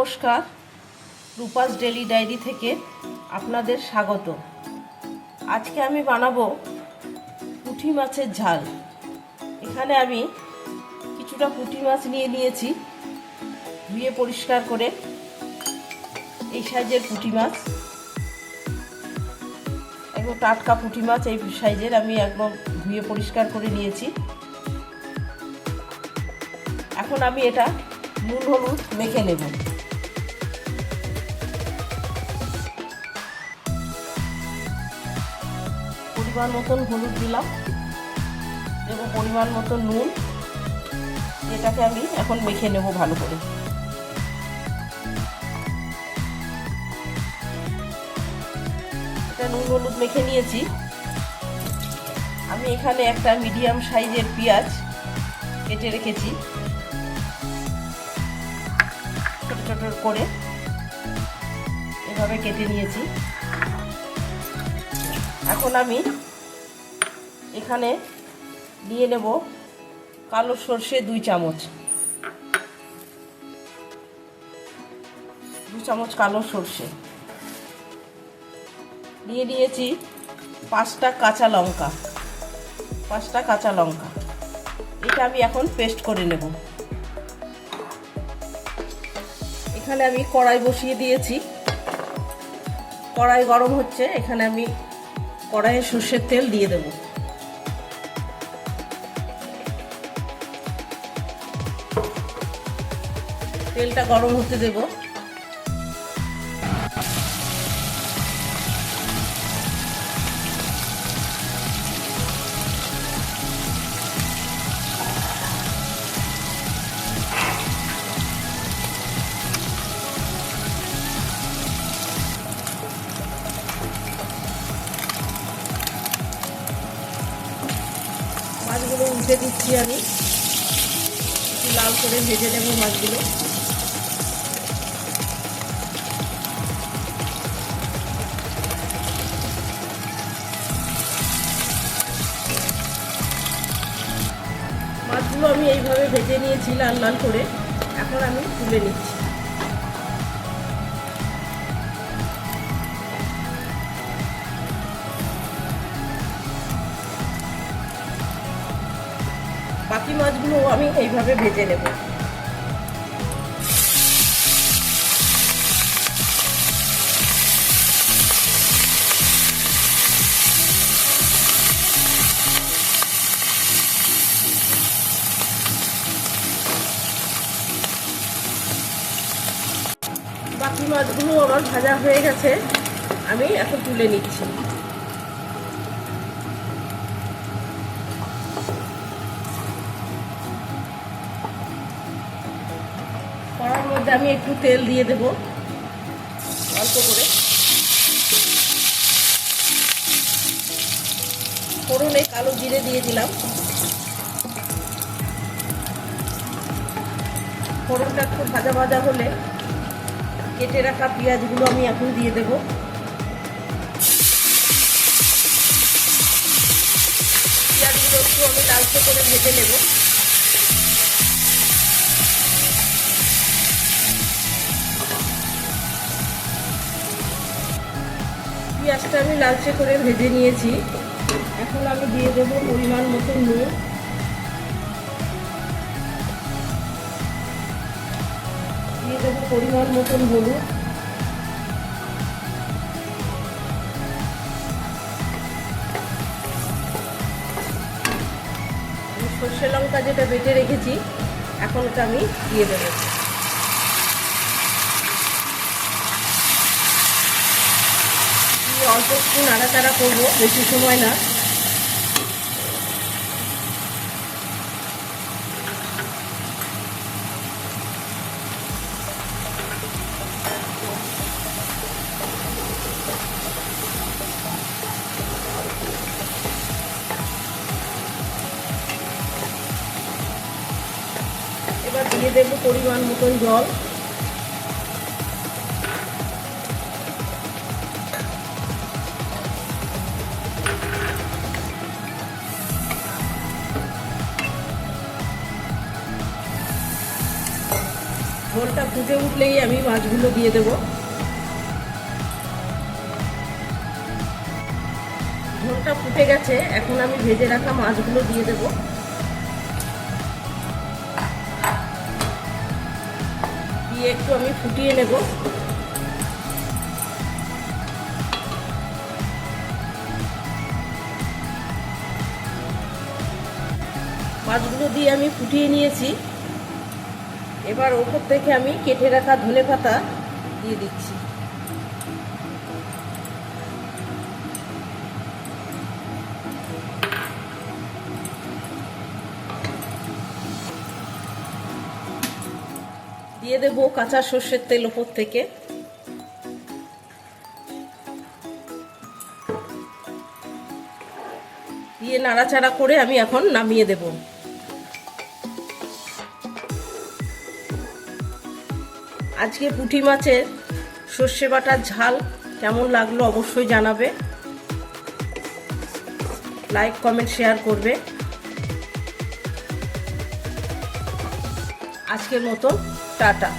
নমস্কার, Rupa's daily diary থেকে আপনাদের স্বাগত। আজকে আমি বানাবো পুঁটি মাছের ঝাল। এখানে আমি কিছুটা পুঁটি মাছ নিয়ে নিয়েছি, ধুয়ে পরিষ্কার করে। এই সাইজের পুঁটি মাছ, একদম টাটকা পুঁটি মাছ এই সাইজের আমি একদম ধুয়ে পরিষ্কার করে নিয়েছি। এখন আমি এটা নুন হলুদ মেখে নেব। পরিমাণ মতন হলুদ দিলাম, দেব পরিমাণ মতন নুন। এটাকে আমি এখন মেখে নেব ভালো করে। এটা নুন হলুদ মেখে নিয়েছি। আমি এখানে একটা মিডিয়াম সাইজের পেঁয়াজ কেটে রেখেছি, ছোট ছোট করে এভাবে কেটে নিয়েছি। এখন আমি এখানে নিয়ে নেব কালো সর্ষে 2 চামচ, 2 চামচ কালো সর্ষে নিয়ে নিয়েছি। 5টা কাঁচা লঙ্কা, 5টা কাঁচা লঙ্কা। এটা আমি এখন পেস্ট করে নেব। এখানে আমি কড়াই বসিয়ে দিয়েছি, কড়াই গরম হচ্ছে। এখানে আমি কড়াইয়ে সর্ষের তেল দিয়ে দেব। তেলটা গরম হতে দেব। মাছগুলো উল্টে দিচ্ছি, আমি একটু লাল করে ভেজে নেব মাছগুলো। মাছগুলো আমি এইভাবে ভেজে নিয়েছি লাল লাল করে। এখন আমি তুলে নিচ্ছি। বাকি মাছগুলো আমি এইভাবে ভেজে নেব। বাকি মাছগুলো আমার ভাজা হয়ে গেছে, আমি এখন তুলে নিচ্ছি। কড়ার মধ্যে আমি একটু তেল দিয়ে দেব, অল্প করে। ফোড়নে কালো জিরে দিয়ে দিলাম। ফোড়নটা একটু ভাজা ভাজা হলে কেটে রাখা পেঁয়াজগুলো আমি এখন দিয়ে দেব। পেঁয়াজগুলো একটু আমি লালচে করে ভেজে নেব। পেঁয়াজটা আমি লালচে করে ভেজে নিয়েছি। এখন আমি দিয়ে দেব পরিমাণ মতো নুন, দিয়ে দেবো পরিমাণ মতন হলুদ, সর্ষে লঙ্কা যেটা বেটে রেখেছি এখন ওটা আমি দিয়ে দেবো। অল্প একটু নাড়াচাড়া করবো, বেশি সময় না। এবার দিয়ে দেবো পরিমাণ মতন জল। ঝোলটা ফুটে উঠলেই আমি মাছগুলো দিয়ে দেব। ঝোলটা ফুটে গেছে, এখন আমি ভেজে রাখা মাছগুলো দিয়ে দেব। দিয়ে একটু আমি ফুটিয়ে নেব। মাছগুলো দিয়ে আমি ফুটিয়ে নিয়েছি। এবার ওপর থেকে আমি কেটে রাখা ধনেপাতা দিয়ে দিচ্ছি। দিয়ে দেব কাঁচা সর্ষের তেল ওপর থেকে। দিয়ে নাড়াচাড়া করে আমি এখন নামিয়ে দেব। আজকে পুঁটি মাছের সর্ষে বাটার ঝাল কেমন লাগলো অবশ্যই জানাবে। লাইক, কমেন্ট, শেয়ার করবে। আজকের মতো টাটা।